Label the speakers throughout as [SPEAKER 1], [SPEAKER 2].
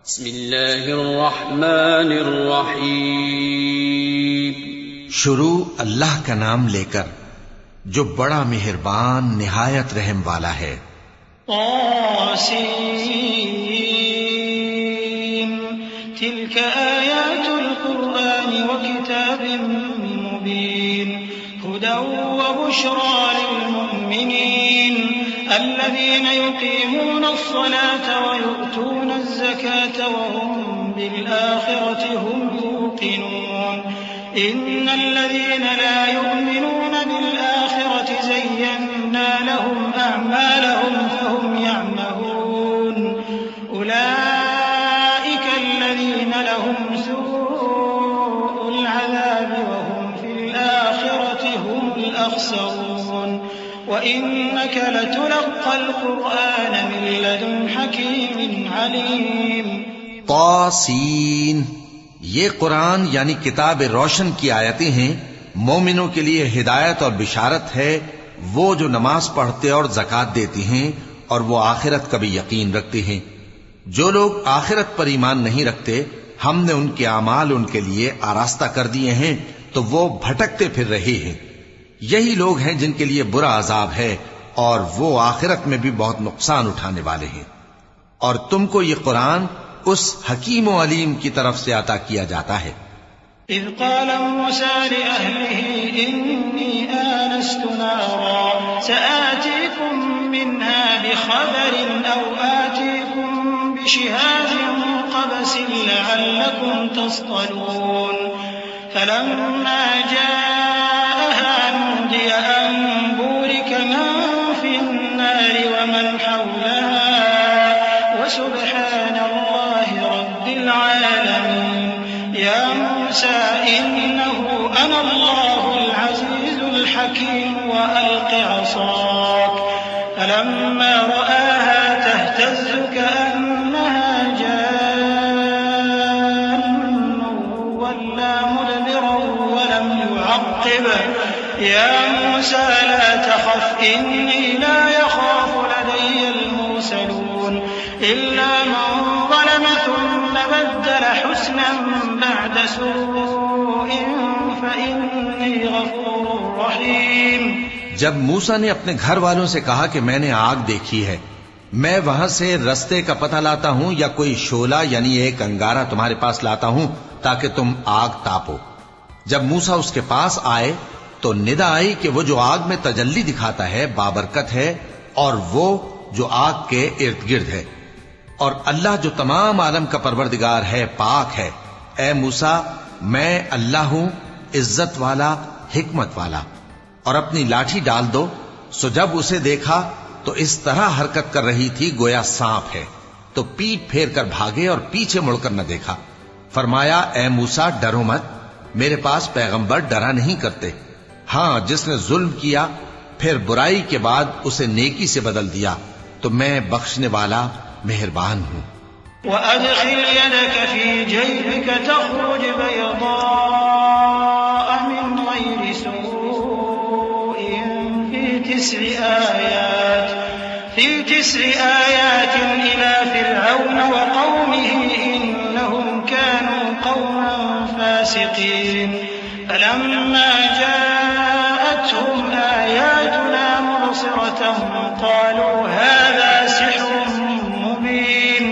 [SPEAKER 1] بسم اللہ الرحمن الرحیم.
[SPEAKER 2] شروع اللہ کا نام لے کر جو بڑا مہربان نہایت رحم والا ہے.
[SPEAKER 3] طاسین تلك آیات القرآن وکتاب مبین هدى وبشرى للمؤمنین الذين يقيمون الصلاة ويؤتون الزكاة وهم بالآخرة هم يوقنون إن الذين لا يؤمنون بالآخرة زينا لهم أعمالهم فهم يعمهون أولئك الذين لهم سوء العذاب وهم في الآخرة هم الأخسرون وَإِنَّكَ لَتُلَقَّى الْقُرْآنَ مِن لَّدُنْ حَكِيمٍ عَلِيمٍ.
[SPEAKER 2] طاسین، یہ قرآن یعنی کتاب روشن کی آیتیں ہیں. مومنوں کے لیے ہدایت اور بشارت ہے، وہ جو نماز پڑھتے اور زکوٰۃ دیتی ہیں اور وہ آخرت کا بھی یقین رکھتے ہیں. جو لوگ آخرت پر ایمان نہیں رکھتے، ہم نے ان کے اعمال ان کے لیے آراستہ کر دیے ہیں تو وہ بھٹکتے پھر رہے ہیں. یہی لوگ ہیں جن کے لیے برا عذاب ہے اور وہ آخرت میں بھی بہت نقصان اٹھانے والے ہیں. اور تم کو یہ قرآن اس حکیم و علیم کی طرف سے عطا کیا جاتا ہے.
[SPEAKER 3] اذ قال موسى لأهله إني آنست نارا سآتيكم منها بخبر أو آتيكم بشهاب قبس لعلكم تصطلون فلما جاءها نودي أن بورك من في النار ومن حولها وسبحان الله رب العالمين. يا موسى إنه أنا الله العزيز الحكيم وألق عصاك فلما رآها تهتز كأنها جان ولا مدبرا ولم يعقب. يا موسى لا تخف إني لا يخاف لدي المرسلون إلا من ظلم ثم بدل حسنا بعد سوء فإني غفور رحيم.
[SPEAKER 2] جب موسیٰ نے اپنے گھر والوں سے کہا کہ میں نے آگ دیکھی ہے، میں وہاں سے رستے کا پتہ لاتا ہوں یا کوئی شعلہ یعنی ایک انگارہ تمہارے پاس لاتا ہوں تاکہ تم آگ تاپو. جب موسیٰ اس کے پاس آئے تو ندا آئی کہ وہ جو آگ میں تجلی دکھاتا ہے بابرکت ہے اور وہ جو آگ کے ارد گرد ہے، اور اللہ جو تمام عالم کا پروردگار ہے پاک ہے. اے موسیٰ، میں اللہ ہوں، عزت والا، حکمت والا. اور اپنی لاٹھی ڈال دو. سو جب اسے دیکھا تو اس طرح حرکت کر رہی تھی گویا سانپ ہے، تو پیٹ پھیر کر بھاگے اور پیچھے مڑ کر نہ دیکھا. فرمایا اے موسیٰ ڈرو مت، میرے پاس پیغمبر ڈرا نہیں کرتے. ہاں، جس نے ظلم کیا پھر برائی کے بعد اسے نیکی سے بدل دیا تو میں بخشنے والا مہربان ہوں.
[SPEAKER 3] وَأَدْخِلْ يَدَكَ فِي جَيْبِكَ تَخْرُجْ بَيْضَاءَ مِنْ غَيْرِ سُوءٍ في 9 آيات إِلَى فِرْعَوْنَ وَقَوْمِهِ إِنَّهُمْ كَانُوا قَوْمًا فَاسِقِينَ. فَلَمَّا جَاءَتْهُمْ آيَاتُنَا مُبْصِرَةً قَالُوا هَذَا سِحْرٌ مُبِينٌ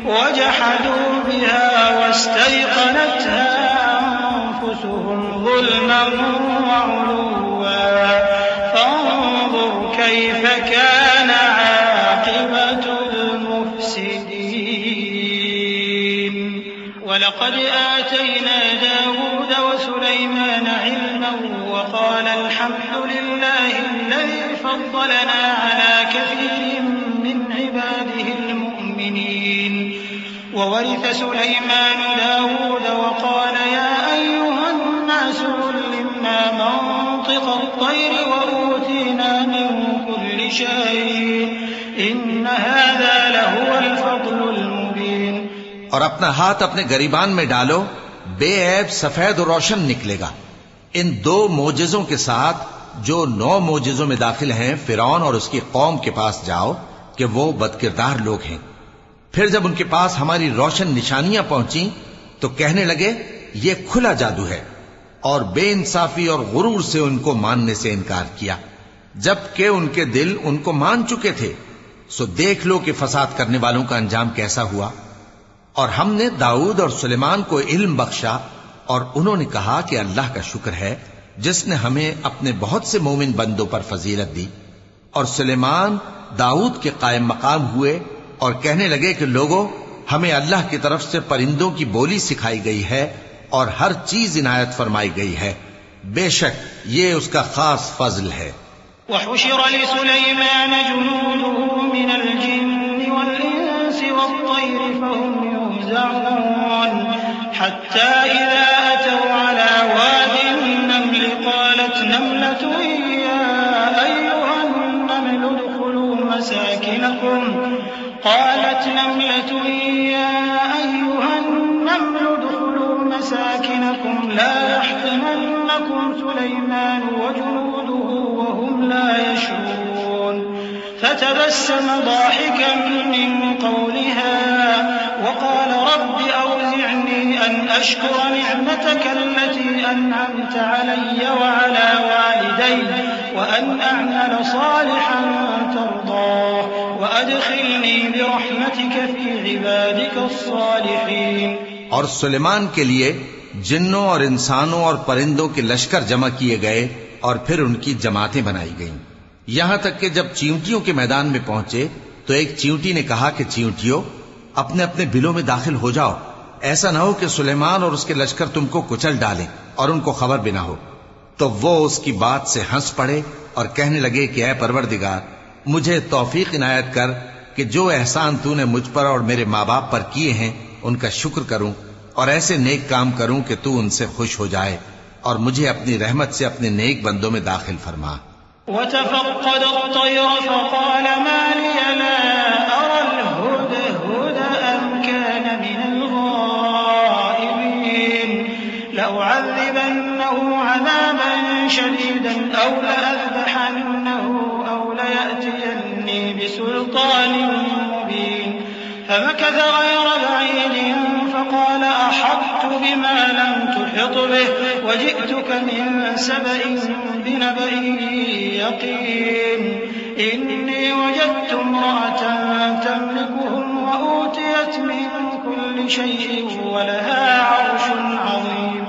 [SPEAKER 3] وَجَحَدُوا بِهَا وَاسْتَيْقَنَتْهَا أَنفُسُهُمْ ظُلْمًا وَعُلُوًّا فَانظُرْ كَيْفَ كَانَ عَاقِبَةُ الْمُفْسِدِينَ. وَلَقَدْ آتَيْنَا دَاوُودَ وَسُلَيْمَانَ عِلْمًا وَقَالَ الْحَمْدُ لِلَّهِ الَّذِي فَضَّلَنَا عَلَى كَثِيرٍ مِّنْ عِبَادِهِ الْمُؤْمِنِينَ. وَوَرِثَ سُلَيْمَانُ دَاوُودَ وَقَالَ يَا أَيُّهَا النَّاسُ عُلِّمْنَا مَنطِقَ الطَّيْرِ وَأُوتِينَا مِن كُلِّ شَيْءٍ إِنَّ هَذَا لَهُوَ الْفَضْلُ الْمُبِينُ.
[SPEAKER 2] اور اپنا ہاتھ اپنے گریبان میں ڈالو، بے عیب سفید و روشن نکلے گا. ان 2 معجزوں کے ساتھ جو 9 معجزوں میں داخل ہیں فرعون اور اس کی قوم کے پاس جاؤ کہ وہ بدکردار لوگ ہیں. پھر جب ان کے پاس ہماری روشن نشانیاں پہنچیں تو کہنے لگے یہ کھلا جادو ہے، اور بے انصافی اور غرور سے ان کو ماننے سے انکار کیا، جبکہ ان کے دل ان کو مان چکے تھے۔ سو دیکھ لو کہ فساد کرنے والوں کا انجام کیسا ہوا۔ اور ہم نے داؤد اور سلیمان کو علم بخشا، اور انہوں نے کہا کہ اللہ کا شکر ہے جس نے ہمیں اپنے بہت سے مومن بندوں پر فضیلت دی۔ اور سلیمان داؤد کے قائم مقام ہوئے اور کہنے لگے کہ لوگوں، ہمیں اللہ کی طرف سے پرندوں کی بولی سکھائی گئی ہے اور ہر چیز عنایت فرمائی گئی ہے، بے شک یہ اس کا خاص فضل ہے۔
[SPEAKER 3] وحشر لسليمان جنوده من الجن والإنس والطير فهم يوزعون حتى إذا أتوا على واد النمل قالت نملة يا أيها النمل ادخلوا مساكنكم لا يحطمنكم سليمان وجنوده وهم لا يشعرون فتبسم ضاحكا من قولها وقال رب أوزعني أن أشكر نعمتك التي أنعمت علي وعلى والدي وأن أعمل صالحا ترضاه وأدخلني برحمتك في عبادك الصالحين۔
[SPEAKER 2] اور سلیمان کے لیے جنوں اور انسانوں اور پرندوں کے لشکر جمع کیے گئے اور پھر ان کی جماعتیں بنائی گئیں، یہاں تک کہ جب چیونٹیوں کے میدان میں پہنچے تو ایک چیونٹی نے کہا کہ چیونٹیوں اپنے اپنے بلوں میں داخل ہو جاؤ، ایسا نہ ہو کہ سلیمان اور اس کے لشکر تم کو کچل ڈالیں اور ان کو خبر بھی نہ ہو۔ تو وہ اس کی بات سے ہنس پڑے اور کہنے لگے کہ اے پروردگار، مجھے توفیق عنایت کر کہ جو احسان تو نے مجھ پر اور میرے ماں باپ پر کیے ہیں ان کا شکر کروں اور ایسے نیک کام کروں کہ تو ان سے خوش ہو جائے، اور مجھے اپنی رحمت سے اپنے نیک بندوں میں داخل فرما۔
[SPEAKER 3] وتفقد الطير فقال ما لي لا أرى الهدهد أم كان من الغائبين لأعذبنه عذابا شديدا أو لأذبحنه أو ليأتيني بسلطان مبين فمكث غير بعيد فقال أحطت بما لم تحط به وجئتك من سبأ بنبأ يقين إني وجدت امرأة تملكهم وأوتيت من كل شيء ولها عرش عظيم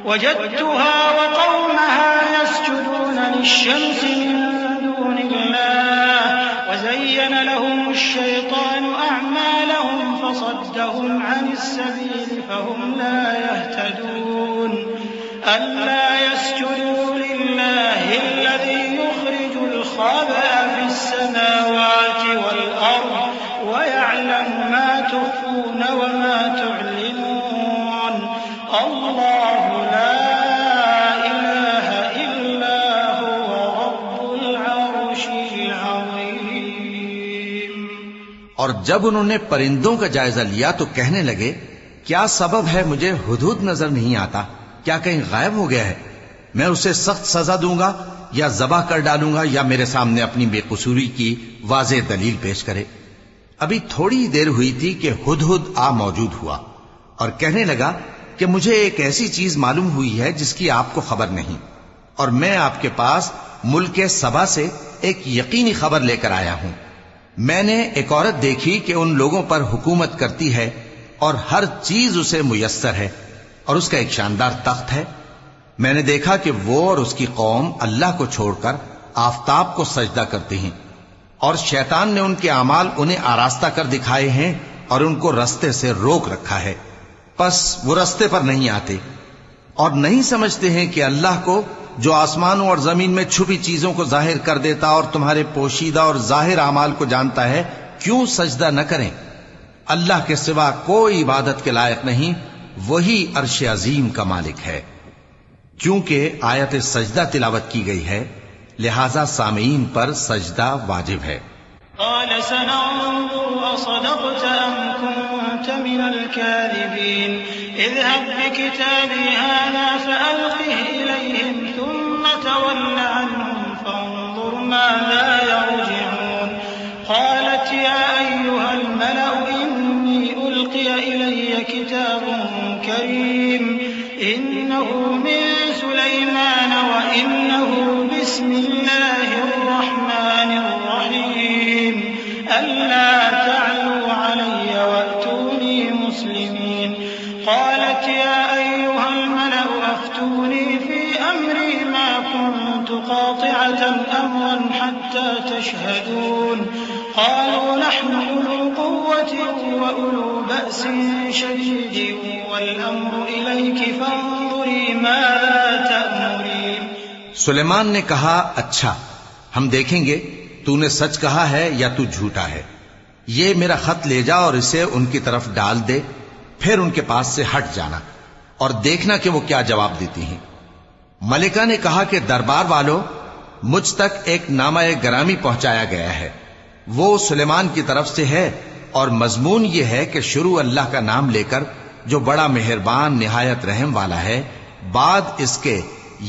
[SPEAKER 3] وجدتها وقومها يسجدون للشمس من دون الله وزين لهم الشيطان أعمالهم فصدهم عن السبيل فهم لا يهتدون ألا يسجدوا لله الذي يخرج الخبأ في السماوات والأرض ويعلم ما تخفون وما تعلنون الله لا إله إلا هو رب العرش العظيم۔
[SPEAKER 2] اور جب انہوں نے پرندوں کا جائزہ لیا تو کہنے لگے کیا سبب ہے مجھے ہدہد نظر نہیں آتا، کیا کہیں غائب ہو گیا ہے؟ میں اسے سخت سزا دوں گا یا ذبح کر ڈالوں گا یا میرے سامنے اپنی بے قصوری کی واضح دلیل پیش کرے۔ ابھی تھوڑی دیر ہوئی تھی کہ ہدہد آ موجود ہوا اور کہنے لگا کہ مجھے ایک ایسی چیز معلوم ہوئی ہے جس کی آپ کو خبر نہیں، اور میں آپ کے پاس ملک سبا سے ایک یقینی خبر لے کر آیا ہوں۔ میں نے ایک عورت دیکھی کہ ان لوگوں پر حکومت کرتی ہے اور ہر چیز اسے میسر ہے، اور اس کا ایک شاندار تخت ہے۔ میں نے دیکھا کہ وہ اور اس کی قوم اللہ کو چھوڑ کر آفتاب کو سجدہ کرتے ہیں، اور شیطان نے ان کے اعمال انہیں آراستہ کر دکھائے ہیں اور ان کو رستے سے روک رکھا ہے، پس وہ رستے پر نہیں آتے اور نہیں سمجھتے ہیں کہ اللہ کو جو آسمانوں اور زمین میں چھپی چیزوں کو ظاہر کر دیتا اور تمہارے پوشیدہ اور ظاہر اعمال کو جانتا ہے، کیوں سجدہ نہ کریں؟ اللہ کے سوا کوئی عبادت کے لائق نہیں، وہی عرش عظیم کا مالک ہے۔ کیونکہ آیت سجدہ تلاوت کی گئی ہے لہذا سامعین پر سجدہ واجب ہے۔
[SPEAKER 3] قال سننظر أصدقت أم كنت من الكاذبين اذهب بكتابي هذا فألقه إليهم ثم تول عنهم فانظر ماذا يرجعون قالت يا أيها الملأ إن لكتاب كريم إنه من سليمان وإنه بسم الله الرحمن الرحيم ألا تعلوا علي وأتوني مسلمين قالت يا أيها الملأ أفتوني في أمري ما كنت قاطعة أمرا حتى تشهدون قالوا نحن أولو قوة وأولو بأس شديد والأمر إليك فانظري ماذا تأمرين.
[SPEAKER 2] سلیمان نے کہا اچھا ہم دیکھیں گے تو نے سچ کہا ہے یا تو جھوٹا ہے. یہ میرا خط لے جا اور اسے ان کی طرف ڈال دے، پھر ان کے پاس سے ہٹ جانا اور دیکھنا کہ وہ کیا جواب دیتی ہیں. ملکہ نے کہا کہ دربار والوں، مجھ تک ایک نامہ گرامی پہنچایا گیا ہے، وہ سلیمان کی طرف سے ہے اور مضمون یہ ہے کہ شروع اللہ کا نام لے کر جو بڑا مہربان نہایت رحم والا ہے، بعد اس کے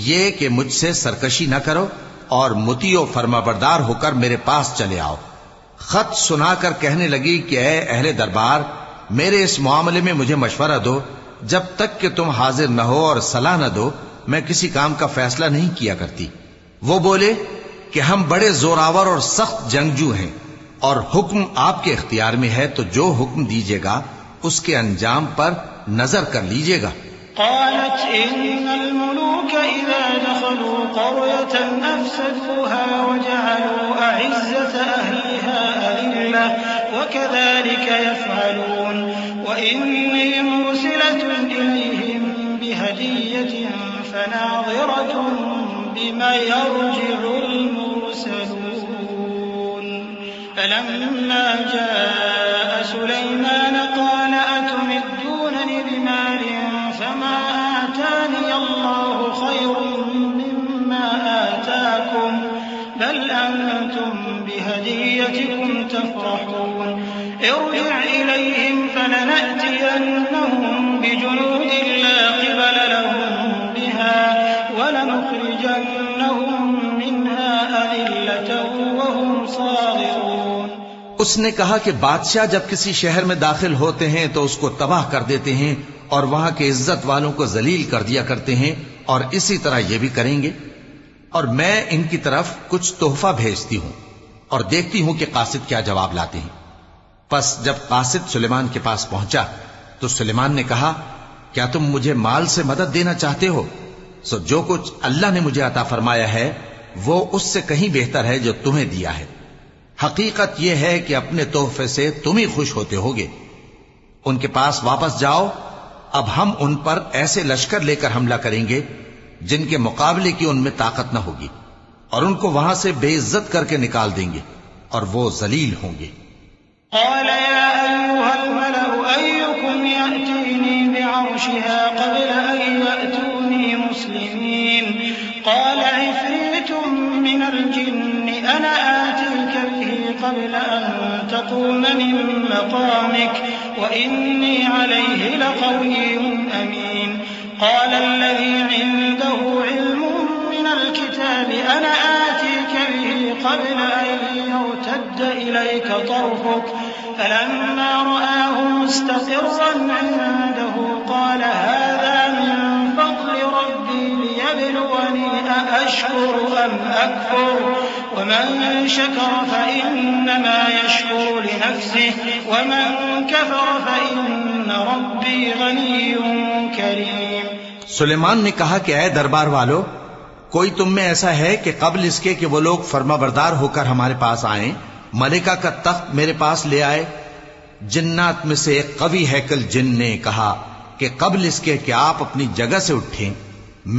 [SPEAKER 2] یہ کہ مجھ سے سرکشی نہ کرو اور مطیع و فرما بردار ہو کر میرے پاس چلے آؤ. خط سنا کر کہنے لگی کہ اے اہل دربار، میرے اس معاملے میں مجھے مشورہ دو، جب تک کہ تم حاضر نہ ہو اور صلاح نہ دو میں کسی کام کا فیصلہ نہیں کیا کرتی. وہ بولے کہ ہم بڑے زوراور اور سخت جنگجو ہیں اور حکم آپ کے اختیار میں ہے، تو جو حکم دیجیے گا اس کے انجام پر نظر کر لیجیے گا.
[SPEAKER 3] قالت إن الملوك إذا دخلوا قرية أفسدوها وجعلوا أعزة أهلها أذلة وكذلك يفعلون وإني مرسلة إليهم بهدية فناظرة بما يرجع المرسلون. فلما جاء سليمان قال أتمدونني بمال فما آتاني الله خير مما آتاكم بل أنتم بهديتكم تفرحون. ارجع إليهم فلنأتينهم بجنود لا قبل لهم بها ولنخرجنهم منها أذلة وهم صاغرون.
[SPEAKER 2] اس نے کہا کہ بادشاہ جب کسی شہر میں داخل ہوتے ہیں تو اس کو تباہ کر دیتے ہیں اور وہاں کے عزت والوں کو ذلیل کر دیا کرتے ہیں، اور اسی طرح یہ بھی کریں گے. اور میں ان کی طرف کچھ تحفہ بھیجتی ہوں اور دیکھتی ہوں کہ قاصد کیا جواب لاتے ہیں. پس جب قاصد سلیمان کے پاس پہنچا تو سلیمان نے کہا کیا تم مجھے مال سے مدد دینا چاہتے ہو؟ سو جو کچھ اللہ نے مجھے عطا فرمایا ہے وہ اس سے کہیں بہتر ہے جو تمہیں دیا ہے. حقیقت یہ ہے کہ اپنے تحفے سے تم ہی خوش ہوتے ہوگے. ان کے پاس واپس جاؤ، اب ہم ان پر ایسے لشکر لے کر حملہ کریں گے جن کے مقابلے کی ان میں طاقت نہ ہوگی، اور ان کو وہاں سے بے عزت کر کے نکال دیں گے اور وہ ذلیل ہوں گے.
[SPEAKER 3] قال يا أيها الملأ أيكم يأتيني بعرشها قبل أن يأتوني مسلمين قال عفريت من الجن أنا آتيك به قبل أن تقوم من مقامك وإني عليه لقوي أمين. قال الذي عنده علم من الكتاب أنا آتيك به قبل أن يرتد إليك طرفك فلما رآه مستقرا عنده قال هذا من فضل ربي ليبلوني أأشكر أم أكفر ومن شكر فإنما يشكر لنفسه ومن كفر فإن ربي غني كريم.
[SPEAKER 2] سلیمان نے کہا کہ اے دربار والو، کوئی تم میں ایسا ہے کہ قبل اس کے کہ وہ لوگ فرما بردار ہو کر ہمارے پاس آئیں ملکہ کا تخت میرے پاس لے آئے؟ جنات میں سے ایک قوی ہیکل جن نے کہا کہ قبل اس کے کہ آپ اپنی جگہ سے اٹھیں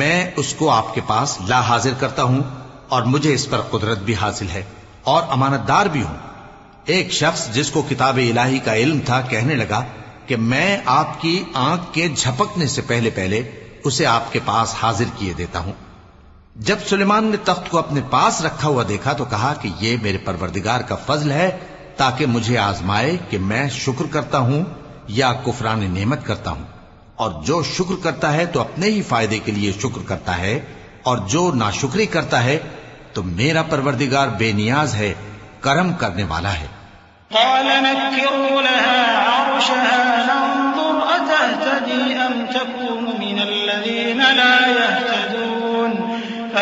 [SPEAKER 2] میں اس کو آپ کے پاس لا حاضر کرتا ہوں، اور مجھے اس پر قدرت بھی حاصل ہے اور امانت دار بھی ہوں. ایک شخص جس کو کتاب الہی کا علم تھا کہنے لگا کہ میں آپ کی آنکھ کے جھپکنے سے پہلے پہلے اسے آپ کے پاس حاضر کیے دیتا ہوں. جب سلیمان نے تخت کو اپنے پاس رکھا ہوا دیکھا تو کہا کہ یہ میرے پروردگار کا فضل ہے تاکہ مجھے آزمائے کہ میں شکر کرتا ہوں یا کفران نعمت کرتا ہوں، اور جو شکر کرتا ہے تو اپنے ہی فائدے کے لیے شکر کرتا ہے، اور جو ناشکری کرتا ہے تو میرا پروردگار بے نیاز ہے، کرم کرنے والا ہے.
[SPEAKER 3] قال نكروا لها عرشها ننظر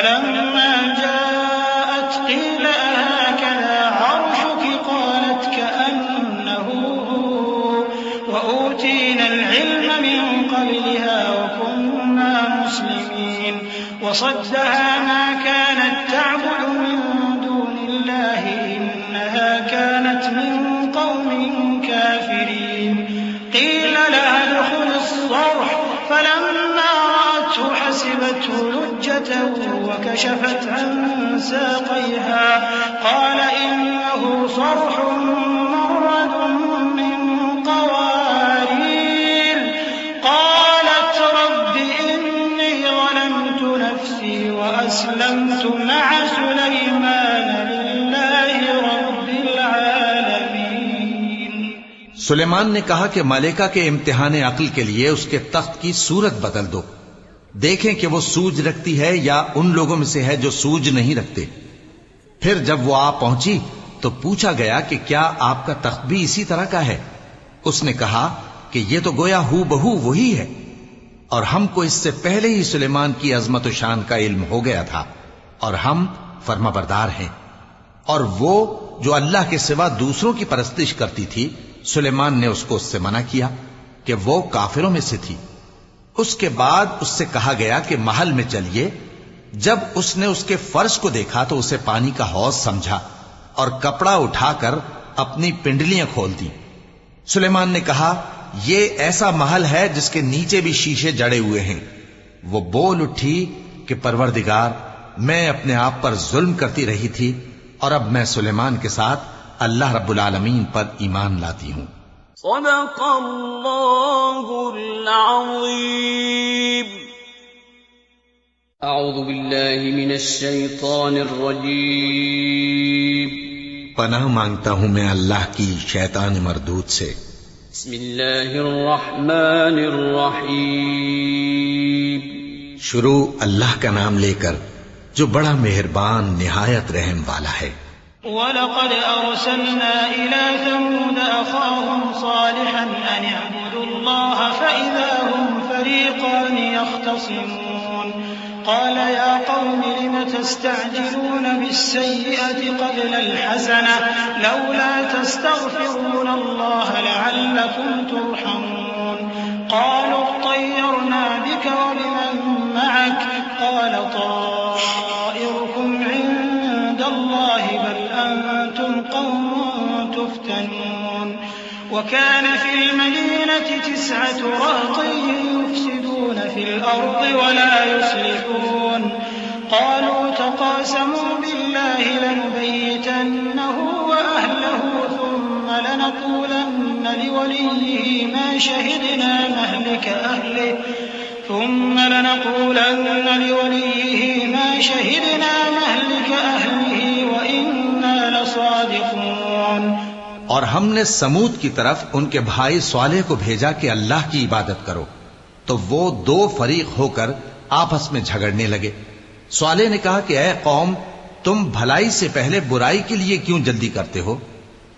[SPEAKER 3] فلما جاءت قيل أهكذا عرشك قالت كأنه هو وأوتينا العلم من قبلها وكنا مسلمين وصدها ما كانت تعبد من دون الله إنها كانت من قوم كافرين قيل لها ادخل الصرح فلما رأته حسبته لجة وكشفت عن ساقيها قال إنه صرح ممرد من قوارير قالت رب إني ظلمت نفسي وأسلمت مع سليمان لله رب العالمين.
[SPEAKER 2] سلیمان نے کہا کہ ملکہ کے امتحان عقل کے لیے اس کے تخت کی صورت بدل دو، دیکھیں کہ وہ سوج رکھتی ہے یا ان لوگوں میں سے ہے جو سوج نہیں رکھتے. پھر جب وہ آ پہنچی تو پوچھا گیا کہ کیا آپ کا تخت بھی اسی طرح کا ہے؟ اس نے کہا کہ یہ تو گویا ہو بہو وہی ہے، اور ہم کو اس سے پہلے ہی سلیمان کی عظمت و شان کا علم ہو گیا تھا، اور ہم فرما بردار ہیں. اور وہ جو اللہ کے سوا دوسروں کی پرستش کرتی تھی، سلیمان نے اس کو اس سے منع کیا کہ وہ کافروں میں سے تھی. اس کے بعد اس سے کہا گیا کہ محل میں چلیے. جب اس نے اس کے فرش کو دیکھا تو اسے پانی کا حوض سمجھا اور کپڑا اٹھا کر اپنی پنڈلیاں کھول دی. سلیمان نے کہا یہ ایسا محل ہے جس کے نیچے بھی شیشے جڑے ہوئے ہیں. وہ بول اٹھی کہ پروردگار، میں اپنے آپ پر ظلم کرتی رہی تھی اور اب میں سلیمان کے ساتھ اللہ رب العالمین پر ایمان لاتی ہوں.
[SPEAKER 1] صدق اللہ العظیم. اعوذ باللہ من الشیطان الرجیم.
[SPEAKER 2] پناہ مانگتا ہوں میں اللہ کی شیطان مردود سے.
[SPEAKER 1] بسم اللہ الرحمن الرحیم.
[SPEAKER 2] شروع اللہ کا نام لے کر جو بڑا مہربان نہایت رحم والا ہے.
[SPEAKER 3] وَلَقَدْ أَرْسَلْنَا إِلَى ثَمُودَ أَخَاهُمْ صَالِحًا أَنِ اعْبُدُوا اللَّهَ فَإِذَا هُمْ فَرِيقَانِ يَخْتَصِمُونَ قَالَ يَا قَوْمِ لِمَ تَسْتَعْجِلُونَ بِالسَّيِّئَةِ قَبْلَ الْحَسَنَةِ لَوْلَا تَسْتَغْفِرُونَ اللَّهَ لَعَلَّكُمْ تُرْحَمُونَ قَالُوا اطَّيَّرْنَا بِكَ وَبِمَن مَّعَكَ قَالَ طَائِرُكُمْ عِندَ اللَّهِ بَلْ أَنتُمْ قَوْمٌ تُفْتَنُونَ وَكَانَ فِي الْمَدِينَةِ 9 رَهْطٍ يُفْسِدُونَ فِي الْأَرْضِ وَلَا يُصْلِحُونَ قَالُوا تَقَاسَمُوا بِاللَّهِ لَنُبَيِّتَنَّهُ وَأَهْلَهُ ثُمَّ لَنَقُولَنَّ لِوَلِيِّهِ مَا شَهِدْنَا مَهْلِكَ أَهْلِهِ وَإِنَّا لَصَادِقُونَ.
[SPEAKER 2] اور ہم نے سمود کی طرف ان کے بھائی صالح کو بھیجا کہ اللہ کی عبادت کرو، تو وہ 2 فریق ہو کر آپس میں جھگڑنے لگے. صالح نے کہا کہ اے قوم، تم بھلائی سے پہلے برائی کے لیے کیوں جلدی کرتے ہو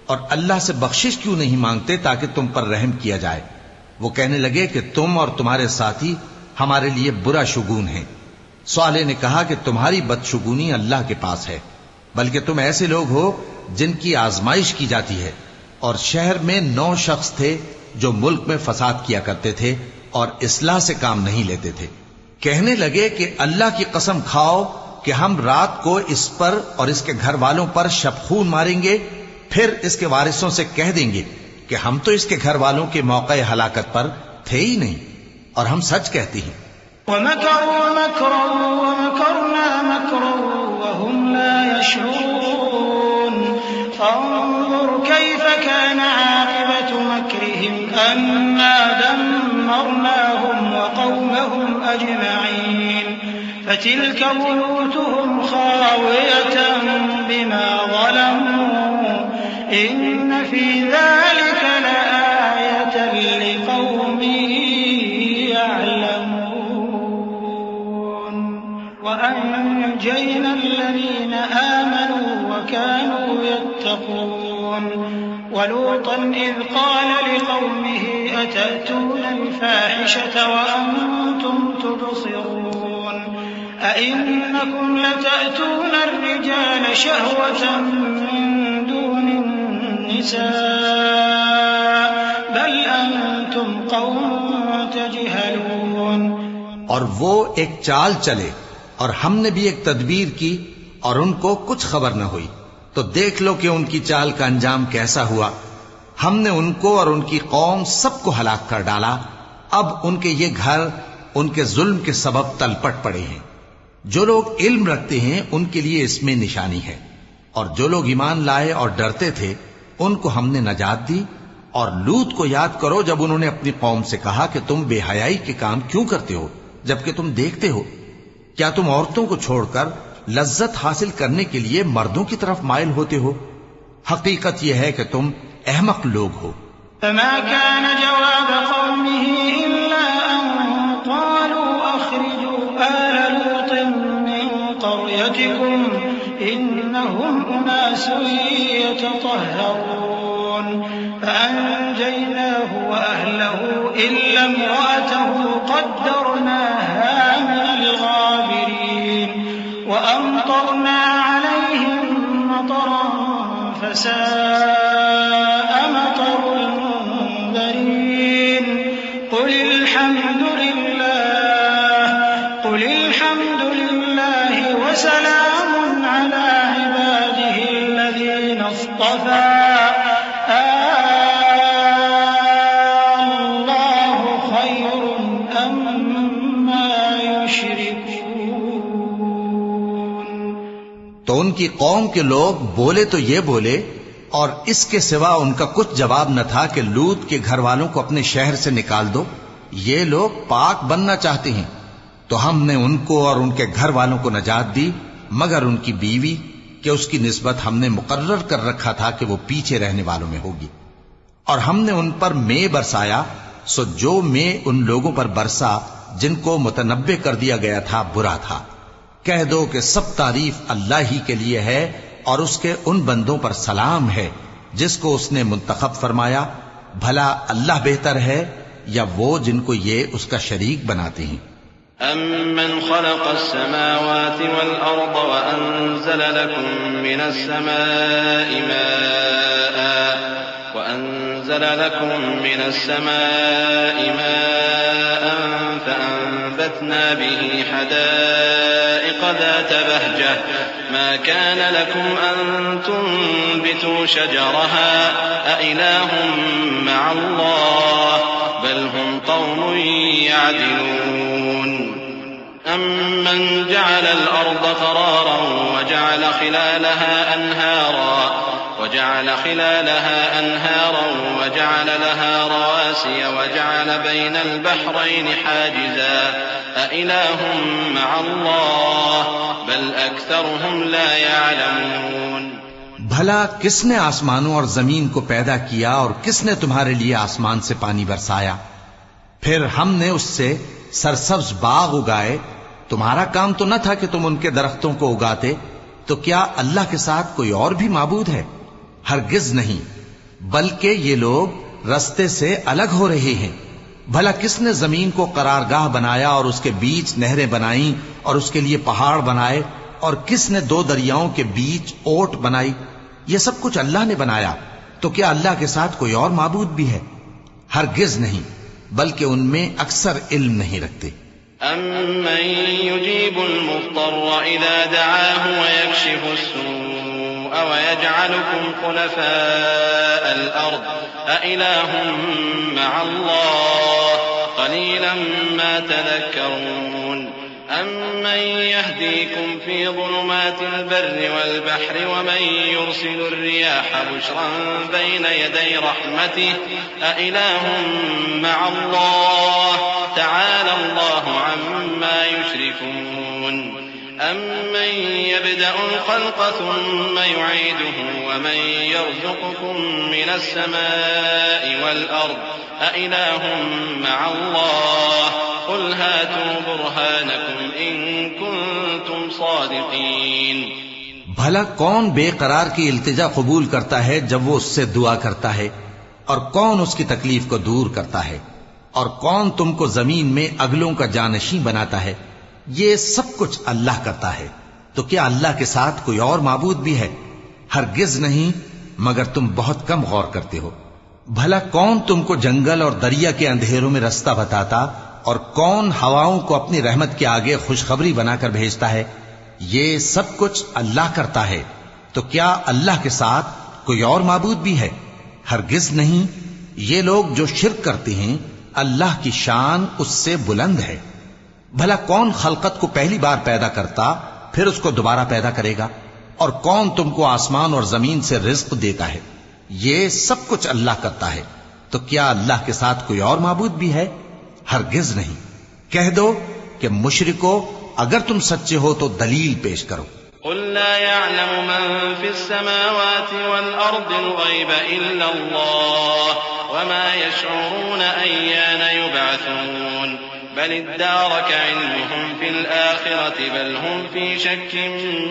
[SPEAKER 2] اور اللہ سے بخشش کیوں نہیں مانگتے تاکہ تم پر رحم کیا جائے؟ وہ کہنے لگے کہ تم اور تمہارے ساتھی ہمارے لیے برا شگون ہیں. صالح نے کہا کہ تمہاری بدشگونی اللہ کے پاس ہے، بلکہ تم ایسے لوگ ہو جن کی آزمائش کی جاتی ہے. اور شہر میں 9 شخص تھے جو ملک میں فساد کیا کرتے تھے اور اصلاح سے کام نہیں لیتے تھے. کہنے لگے کہ اللہ کی قسم کھاؤ کہ ہم رات کو اس پر اور اس کے گھر والوں پر شبخون ماریں گے، پھر اس کے وارثوں سے کہہ دیں گے کہ ہم تو اس کے گھر والوں کے موقع ہلاکت پر تھے ہی نہیں، اور ہم سچ کہتے ہیں.
[SPEAKER 3] وَمَكَرُوا مَكْرًا وَمَكَرْنَا مَكْرًا وَهُمْ لَا يَشْعُرُونَ فَانظُرْ كَيْفَ كَانَ عَاقِبَةُ مَكْرِهِمْ أَنَّا دَمَّرْنَاهُمْ وَقَوْمَهُمْ أَجْمَعِينَ فَتِلْكَ بُيُوتُهُمْ خَاوِيَةً بِمَا ظَلَمُوا إِنَّ فِي ذَلِكَ لَآيَةً لِقَوْمٍ يَعْلَمُونَ. وَأَنجَيْنَا الَّذِينَ آمَنُوا وَكَانُوا يَتَّقُونَ. وَلُوطًا إِذْ قَالَ لِقَوْمِهِ أَتَأْتُونَ الْفَاحِشَةَ وَأَنْتُمْ تُبْصِرُونَ أئنكم لتأتون الرجال شهوة من دون النساء بل أنتم قوم تجهلون.
[SPEAKER 2] اور وہ ایک چال چلے اور ہم نے بھی ایک تدبیر کی اور ان کو کچھ خبر نہ ہوئی، تو دیکھ لو کہ ان کی چال کا انجام کیسا ہوا. ہم نے ان کو اور ان کی قوم سب کو ہلاک کر ڈالا. اب ان کے یہ گھر ان کے ظلم کے سبب تلپٹ پڑے ہیں. جو لوگ علم رکھتے ہیں ان کے لیے اس میں نشانی ہے، اور جو لوگ ایمان لائے اور ڈرتے تھے ان کو ہم نے نجات دی. اور لوط کو یاد کرو جب انہوں نے اپنی قوم سے کہا کہ تم بے حیائی کے کام کیوں کرتے ہو جبکہ تم دیکھتے ہو؟ کیا تم عورتوں کو چھوڑ کر لذت حاصل کرنے کے لیے مردوں کی طرف مائل ہوتے ہو؟ حقیقت یہ ہے کہ تم احمق لوگ ہو.
[SPEAKER 3] فما كان جواب قومه إلا أن قالوا أخرجوا آل لوط من قريتكم إنهم أناس يتطهرون فأنجيناه وأهله إلا امرأته قدرناها من الغابرين وأمطرنا عليهم مطرا فساء مطر المنذرين. قل الحمد لله وسلام على عباده الذين اصطفى الله خير أما يشركون.
[SPEAKER 2] تو ان کی قوم کے لوگ بولے تو یہ بولے، اور اس کے سوا ان کا کچھ جواب نہ تھا کہ لوط کے گھر والوں کو اپنے شہر سے نکال دو، یہ لوگ پاک بننا چاہتے ہیں. تو ہم نے ان کو اور ان کے گھر والوں کو نجات دی مگر ان کی بیوی کہ اس کی نسبت ہم نے مقرر کر رکھا تھا کہ وہ پیچھے رہنے والوں میں ہوگی. اور ہم نے ان پر مے برسایا، سو جو مے ان لوگوں پر برسا جن کو متنبع کر دیا گیا تھا برا تھا. کہہ دو کہ سب تعریف اللہ ہی کے لیے ہے اور اس کے ان بندوں پر سلام ہے جس کو اس نے منتخب فرمایا. بھلا اللہ بہتر ہے یا وہ جن کو یہ اس کا شریک بناتے ہیں؟
[SPEAKER 4] أَمَّنْ خَلَقَ السَّمَاوَاتِ وَالْأَرْضَ وَأَنزَلَ لَكُم مِّنَ السَّمَاءِ مَاءً فَأَنبَتْنَا بِهِ حَدَائِقَ ذَاتَ بَهْجَةٍ مَا كَانَ لَكُمْ أَن تُنبِتُوا شَجَرَهَا أَإِلَٰهٌ مَّعَ اللَّهِ بَلْ هُمْ قَوْمٌ يَعْدِلُونَ. أَمَّنْ جَعَلَ الْأَرْضَ قَرَارًا وَجَعَلَ خِلَالَهَا أَنْهَارًا وَجَعَلَ لَهَا رَوَاسِيَ وَجَعَلَ بَيْنَ الْبَحْرَيْنِ حَاجِزًا أَإِلَٰهٌ مَّعَ اللَّهِ بَلْ أَكْثَرُهُمْ لَا يَعْلَمُونَ.
[SPEAKER 2] بھلا کس نے آسمانوں اور زمین کو پیدا کیا اور کس نے تمہارے لیے آسمان سے پانی برسایا؟ پھر ہم نے اس سے سرسبز باغ اگائے. تمہارا کام تو نہ تھا کہ تم ان کے درختوں کو اگاتے. تو کیا اللہ کے ساتھ کوئی اور بھی معبود ہے؟ ہرگز نہیں، بلکہ یہ لوگ رستے سے الگ ہو رہے ہیں. بھلا کس نے زمین کو قرارگاہ بنایا اور اس کے بیچ نہریں بنائیں اور اس کے لیے پہاڑ بنائے، اور کس نے دو دریاؤں کے بیچ اوٹ بنائی؟ یہ سب کچھ اللہ نے بنایا. تو کیا اللہ کے ساتھ کوئی اور معبود بھی ہے؟ ہرگز نہیں، بلکہ ان میں اکثر علم نہیں رکھتے.
[SPEAKER 4] أَمَّن يُجِيبُ الْمُضْطَرَّ إِذَا دَعَاهُ وَيَكْشِفُ السُّوءَ وَيَجْعَلُكُمْ خُلَفَاءَ الْأَرْضِ أَإِلَٰهٌ مَّعَ اللَّهِ قَلِيلًا مَّا تَذَكَّرُونَ. أَمَّن يَهْدِيكُمْ فِي ظُلُمَاتِ الْبَرِّ وَالْبَحْرِ وَمَن يُرْسِلُ الرِّيَاحَ بُشْرًا بَيْنَ يَدَيْ رَحْمَتِهِ أَإِلَٰهٌ مَّعَ اللَّهِ تَعَالَى اللَّهُ عَمَّا يُشْرِكُونَ. أَمَّن يَبْدَأُ الْخَلْقَ ثُمَّ يُعِيدُهُ وَمَن يَرْزُقُكُم مِّنَ السَّمَاءِ وَالْأَرْضِ أَإِلَٰهٌ مَّعَ اللَّهِ قُلْ هَاتُوا بُرْهَانَكُمْ إِن كُنتُمْ صَادِقِينَ.
[SPEAKER 2] بھلا کون بے قرار کی التجا قبول کرتا ہے جب وہ اس سے دعا کرتا ہے، اور کون اس کی تکلیف کو دور کرتا ہے، اور کون تم کو زمین میں اگلوں کا جانشین بناتا ہے؟ یہ سب کچھ اللہ کرتا ہے، تو کیا اللہ کے ساتھ کوئی اور معبود بھی ہے؟ ہرگز نہیں، مگر تم بہت کم غور کرتے ہو۔ بھلا کون تم کو جنگل اور دریا کے اندھیروں میں رستہ بتاتا، اور کون ہواؤں کو اپنی رحمت کے آگے خوشخبری بنا کر بھیجتا ہے؟ یہ سب کچھ اللہ کرتا ہے، تو کیا اللہ کے ساتھ کوئی اور معبود بھی ہے؟ ہرگز نہیں۔ یہ لوگ جو شرک کرتے ہیں، اللہ کی شان اس سے بلند ہے۔ بھلا کون خلقت کو پہلی بار پیدا کرتا پھر اس کو دوبارہ پیدا کرے گا؟ اور کون تم کو آسمان اور زمین سے رزق دیتا ہے؟ یہ سب کچھ اللہ کرتا ہے، تو کیا اللہ کے ساتھ کوئی اور معبود بھی ہے؟ ہرگز نہیں۔ کہہ دو کہ مشرکو، اگر تم سچے ہو تو دلیل پیش کرو۔
[SPEAKER 4] قل لا يعلم من في السماوات والأرض الغيب إلا الله وما يشعرون أيان يبعثون بل ادارك علمهم في الآخرة بل هم في شك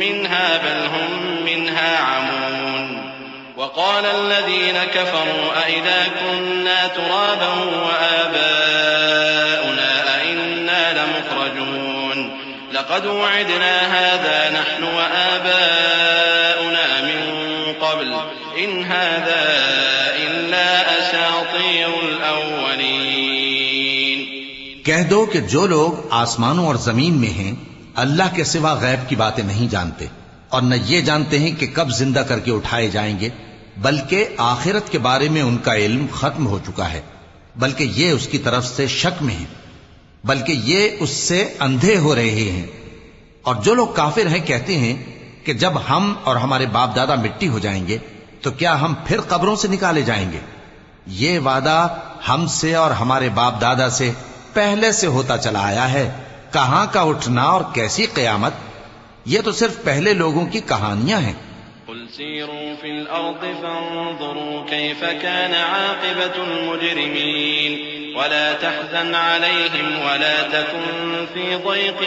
[SPEAKER 4] منها بل هم منها عمون وقال الذين كفروا أئذا كنا ترابا وآباؤنا أئنا لمخرجون لقد وعدنا هذا نحن وآباؤنا من قبل إن هذا إلا أساطير الأولين۔
[SPEAKER 2] کہہ دو کہ جو لوگ آسمانوں اور زمین میں ہیں اللہ کے سوا غیب کی باتیں نہیں جانتے، اور نہ یہ جانتے ہیں کہ کب زندہ کر کے اٹھائے جائیں گے، بلکہ آخرت کے بارے میں ان کا علم ختم ہو چکا ہے، بلکہ یہ اس کی طرف سے شک میں ہیں، بلکہ یہ اس سے اندھے ہو رہے ہیں۔ اور جو لوگ کافر ہیں کہتے ہیں کہ جب ہم اور ہمارے باپ دادا مٹی ہو جائیں گے تو کیا ہم پھر قبروں سے نکالے جائیں گے؟ یہ وعدہ ہم سے اور ہمارے باپ دادا سے پہلے سے ہوتا چلا آیا ہے، کہاں کا اٹھنا اور کیسی قیامت؟ یہ تو صرف پہلے لوگوں کی کہانیاں ہیں۔
[SPEAKER 4] قل سيروا في الأرض فانظروا كيف كان عاقبة المجرمين ولا تحزن عليهم ولا تكن في ضيق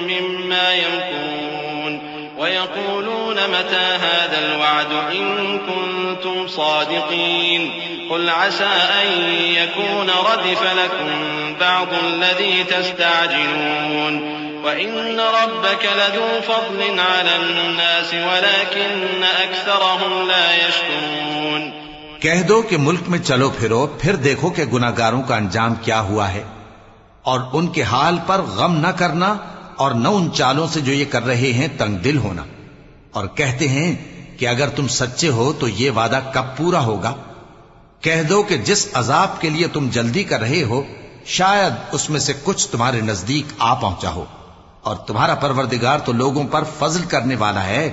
[SPEAKER 4] مما يمكرون ويقولون متى هذا الوعد إن كنتم صادقين قل عسى أن يكون ردف لكم بعض الذي تستعجلون وَإِنَّ رَبَّكَ لَذُو فَضْلٍ عَلَى النَّاسِ وَلَكِنَّ أَكْثَرَهُمْ لَا يَشْكُرُونَ۔
[SPEAKER 2] کہہ دو کہ ملک میں چلو پھرو، پھر دیکھو کہ گناہگاروں کا انجام کیا ہوا ہے، اور ان کے حال پر غم نہ کرنا اور نہ ان چالوں سے جو یہ کر رہے ہیں تنگ دل ہونا، اور کہتے ہیں کہ اگر تم سچے ہو تو یہ وعدہ کب پورا ہوگا؟ کہہ دو کہ جس عذاب کے لیے تم جلدی کر رہے ہو شاید اس میں سے کچھ تمہارے نزدیک آ پہنچا ہو، اور تمہارا پروردگار تو لوگوں پر فضل کرنے والا ہے،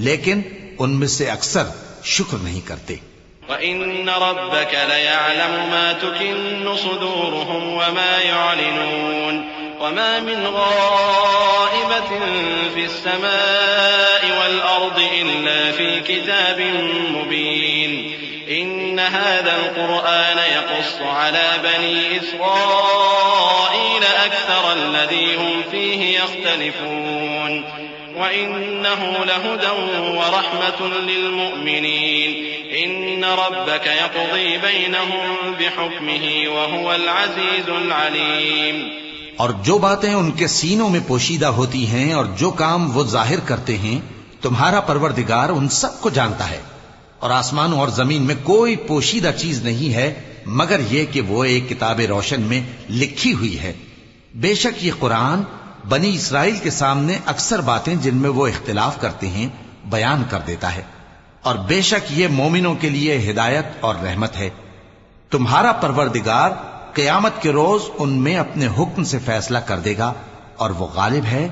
[SPEAKER 2] لیکن ان میں سے اکثر شکر نہیں کرتے۔
[SPEAKER 4] وَإِنَّ رَبَّكَ لَيَعْلَمُ مَا تُكِنُّ صُدُورُهُمْ وَمَا يُعْلِنُونَ وَمَا مِنْ غَائِبَةٍ فِي السَّمَاءِ وَالْأَرْضِ إِلَّا فِي كِتَابٍ مُبِينٍ إِنَّ هَذَا الْقُرْآنَ يَقُصُّ عَلَى بَنِي إِسْرَائِيلَ أَكْثَرَ الَّذِي هُمْ فِيهِ يَخْتَلِفُونَ وَإِنَّهُ لَهُدًى وَرَحْمَةٌ لِّلْمُؤْمِنِينَ إِنَّ رَبَّكَ يَقْضِي بَيْنَهُم بِحُكْمِهِ وَهُوَ الْعَزِيزُ الْعَلِيمُ۔
[SPEAKER 2] اور جو باتیں ان کے سینوں میں پوشیدہ ہوتی ہیں اور جو کام وہ ظاہر کرتے ہیں، تمہارا پروردگار ان سب کو جانتا ہے، اور آسمانوں اور زمین میں کوئی پوشیدہ چیز نہیں ہے مگر یہ کہ وہ ایک کتاب روشن میں لکھی ہوئی ہے۔ بے شک یہ قرآن بنی اسرائیل کے سامنے اکثر باتیں جن میں وہ اختلاف کرتے ہیں بیان کر دیتا ہے، اور بے شک یہ مومنوں کے لیے ہدایت اور رحمت ہے۔ تمہارا پروردگار قیامت کے روز ان میں اپنے حکم سے فیصلہ کر دے گا، اور وہ غالب ہے،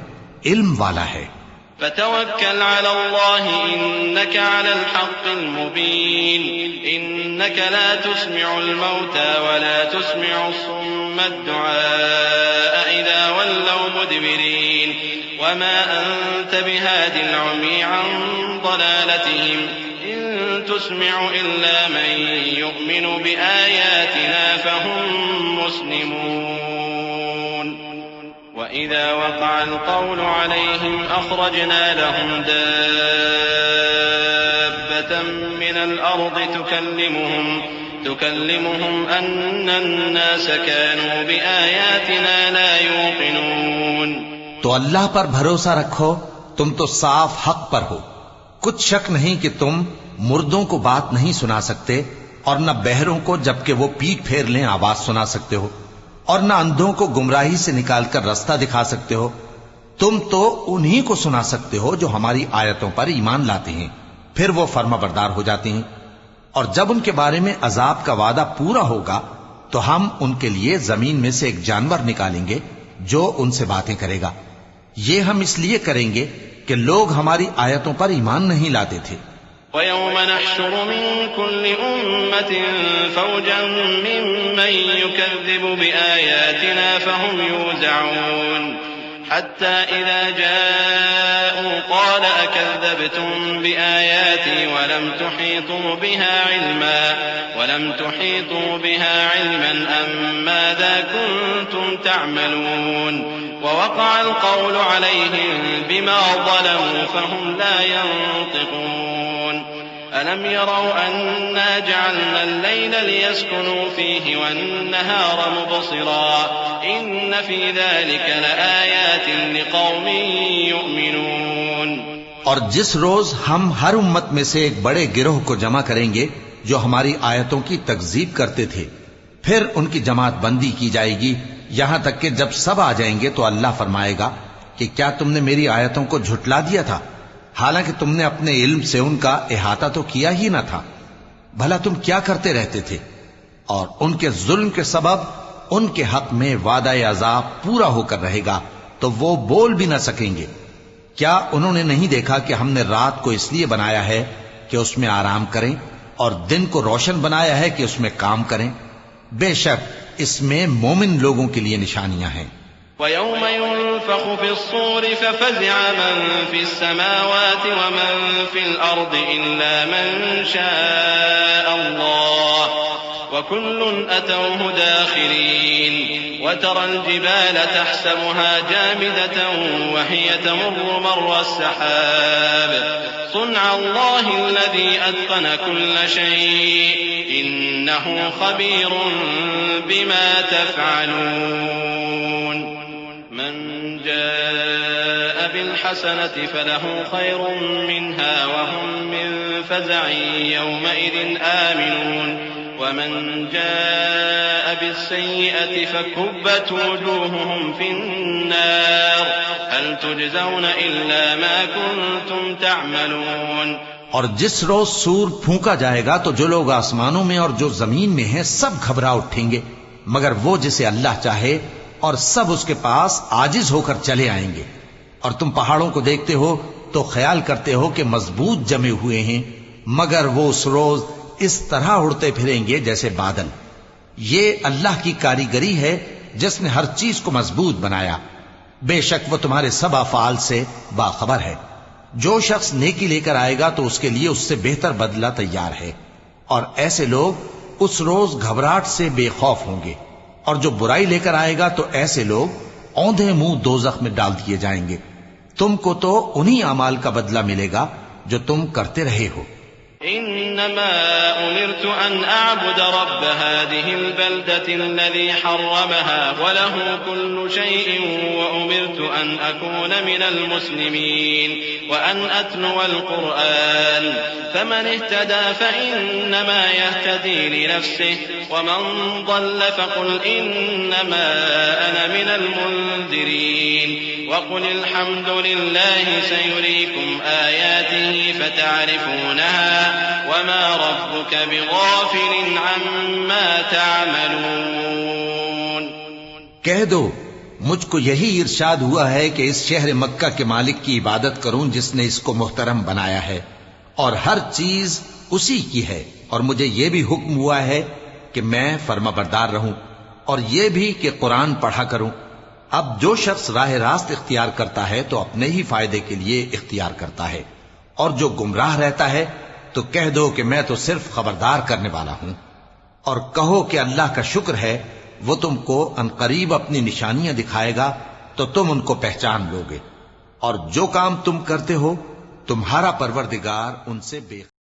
[SPEAKER 2] علم والا ہے۔
[SPEAKER 4] فتوكل على الله إنك على الحق المبين إنك لا تسمع الموتى ولا تسمع الصم الدعاء إذا ولوا مدبرين وما أنت بهاد العمي عن ضلالتهم إن تسمع إلا من يؤمن بآياتنا فهم مسلمون وَإِذَا وَقَعَ الْقَوْلُ عَلَيْهِمْ أَخْرَجْنَا لَهُمْ دَابَّةً مِّنَ الْأَرْضِ تُكَلِّمُهُمْ أَنَّ النَّاسَ كَانُوا بِآيَاتِنَا لَا يُوقِنُونَ
[SPEAKER 2] تو اللہ پر بھروسہ رکھو، تم تو صاف حق پر ہو۔ کچھ شک نہیں کہ تم مردوں کو بات نہیں سنا سکتے، اور نہ بہروں کو جبکہ وہ پیٹ پھیر لیں آواز سنا سکتے ہو، اور نہ اندھوں کو گمراہی سے نکال کر رستہ دکھا سکتے ہو۔ تم تو انہی کو سنا سکتے ہو جو ہماری آیتوں پر ایمان لاتے ہیں، پھر وہ فرما بردار ہو جاتے ہیں۔ اور جب ان کے بارے میں عذاب کا وعدہ پورا ہوگا تو ہم ان کے لیے زمین میں سے ایک جانور نکالیں گے جو ان سے باتیں کرے گا۔ یہ ہم اس لیے کریں گے کہ لوگ ہماری آیتوں پر ایمان نہیں لاتے تھے۔
[SPEAKER 4] وَيَوْمَ نَحْشُرُ مِن كُلِّ أُمَّةٍ فَوْجًا مِّمَّن يُكَذِّبُ بِآيَاتِنَا فَهُمْ يُوزَعُونَ حَتَّى إِذَا جَاءُوا قَالَ أَكَذَّبْتُم بِآيَاتِي وَلَمْ تُحِيطُوا بِهَا عِلْمًا أَم مَّاذَا كُنتُمْ تَعْمَلُونَ وَوَقَعَ الْقَوْلُ عَلَيْهِم بِمَا ظَلَمُوا فَهُمْ لَا يَنطِقُونَ أَلَمْ يَرَوْا أَنَّا جَعَلْنَا اللَّيْلَ لِيَسْكُنُوا فِيهِ وَالنَّهَارَ مُبْصِرًا إِنَّ فِي ذَلِكَ لَآيَاتٍ لِقَوْمٍ يُؤْمِنُونَ۔
[SPEAKER 2] اور جس روز ہم ہر امت میں سے ایک بڑے گروہ کو جمع کریں گے جو ہماری آیتوں کی تکذیب کرتے تھے، پھر ان کی جماعت بندی کی جائے گی یہاں تک کہ جب سب آ جائیں گے تو اللہ فرمائے گا کہ کیا تم نے میری آیتوں کو جھٹلا دیا تھا، حالانکہ تم نے اپنے علم سے ان کا احاطہ تو کیا ہی نہ تھا۔ بھلا تم کیا کرتے رہتے تھے؟ اور ان کے ظلم کے سبب ان کے حق میں وعدہ عذاب پورا ہو کر رہے گا تو وہ بول بھی نہ سکیں گے۔ کیا انہوں نے نہیں دیکھا کہ ہم نے رات کو اس لیے بنایا ہے کہ اس میں آرام کریں، اور دن کو روشن بنایا ہے کہ اس میں کام کریں؟ بے شک اس میں مومن لوگوں کے لیے نشانیاں ہیں۔
[SPEAKER 4] وَيَوْمَ يُنفَخُ فِي الصُّورِ فَفَزِعَ مَن فِي السَّمَاوَاتِ وَمَن فِي الْأَرْضِ إِلَّا مَن شَاءَ اللَّهُ وَكُلٌّ أَتَوْهُ دَاخِرِينَ وَتَرَى الْجِبَالَ تَحْسَبُهَا جَامِدَةً وَهِيَ تَمُرُّ مَرَّ السَّحَابِ صُنْعَ اللَّهِ الَّذِي أَتْقَنَ كُلَّ شَيْءٍ إِنَّهُ خَبِيرٌ بِمَا تَفْعَلُونَ من جاء بالحسنة فله خير منها وهم من فزع يومئذ آمنون ومن جاء بالسيئة فكبت وجوههم في النار هل تجزون إلا ما كنتم تعملون۔
[SPEAKER 2] اور جس روز سور پھونکا جائے گا تو جو لوگ آسمانوں میں اور جو زمین میں ہیں سب گھبرا اٹھیں گے مگر وہ جسے اللہ چاہے، اور سب اس کے پاس عاجز ہو کر چلے آئیں گے۔ اور تم پہاڑوں کو دیکھتے ہو تو خیال کرتے ہو کہ مضبوط جمے ہوئے ہیں، مگر وہ اس روز اس طرح اڑتے پھریں گے جیسے بادل۔ یہ اللہ کی کاریگری ہے جس نے ہر چیز کو مضبوط بنایا، بے شک وہ تمہارے سب افعال سے باخبر ہے۔ جو شخص نیکی لے کر آئے گا تو اس کے لیے اس سے بہتر بدلہ تیار ہے، اور ایسے لوگ اس روز گھبراہٹ سے بے خوف ہوں گے، اور جو برائی لے کر آئے گا تو ایسے لوگ اوندھے منہ دوزخ میں ڈال دیے جائیں گے۔ تم کو تو انہی اعمال کا بدلہ ملے گا جو تم کرتے رہے ہو۔
[SPEAKER 4] إنما أمرت أن أعبد رب هذه البلدة الذي حرمها وله كل شيء وأمرت أن أكون من المسلمين وأن أتلو القرآن فمن اهتدى فإنما يهتدي لنفسه ومن ضل فقل إنما أنا من المنذرين وقل الحمد لله سيريكم آياته فتعرفونها وما ربك بغافل عما تعملون۔
[SPEAKER 2] کہہ دو مجھ کو یہی ارشاد ہوا ہے کہ اس شہر مکہ کے مالک کی عبادت کروں جس نے اس کو محترم بنایا ہے، اور ہر چیز اسی کی ہے، اور مجھے یہ بھی حکم ہوا ہے کہ میں فرما بردار رہوں، اور یہ بھی کہ قرآن پڑھا کروں۔ اب جو شخص راہ راست اختیار کرتا ہے تو اپنے ہی فائدے کے لیے اختیار کرتا ہے، اور جو گمراہ رہتا ہے تو کہہ دو کہ میں تو صرف خبردار کرنے والا ہوں۔ اور کہو کہ اللہ کا شکر ہے وہ تم کو عنقریب اپنی نشانیاں دکھائے گا تو تم ان کو پہچان لو گے، اور جو کام تم کرتے ہو تمہارا پروردگار ان سے بے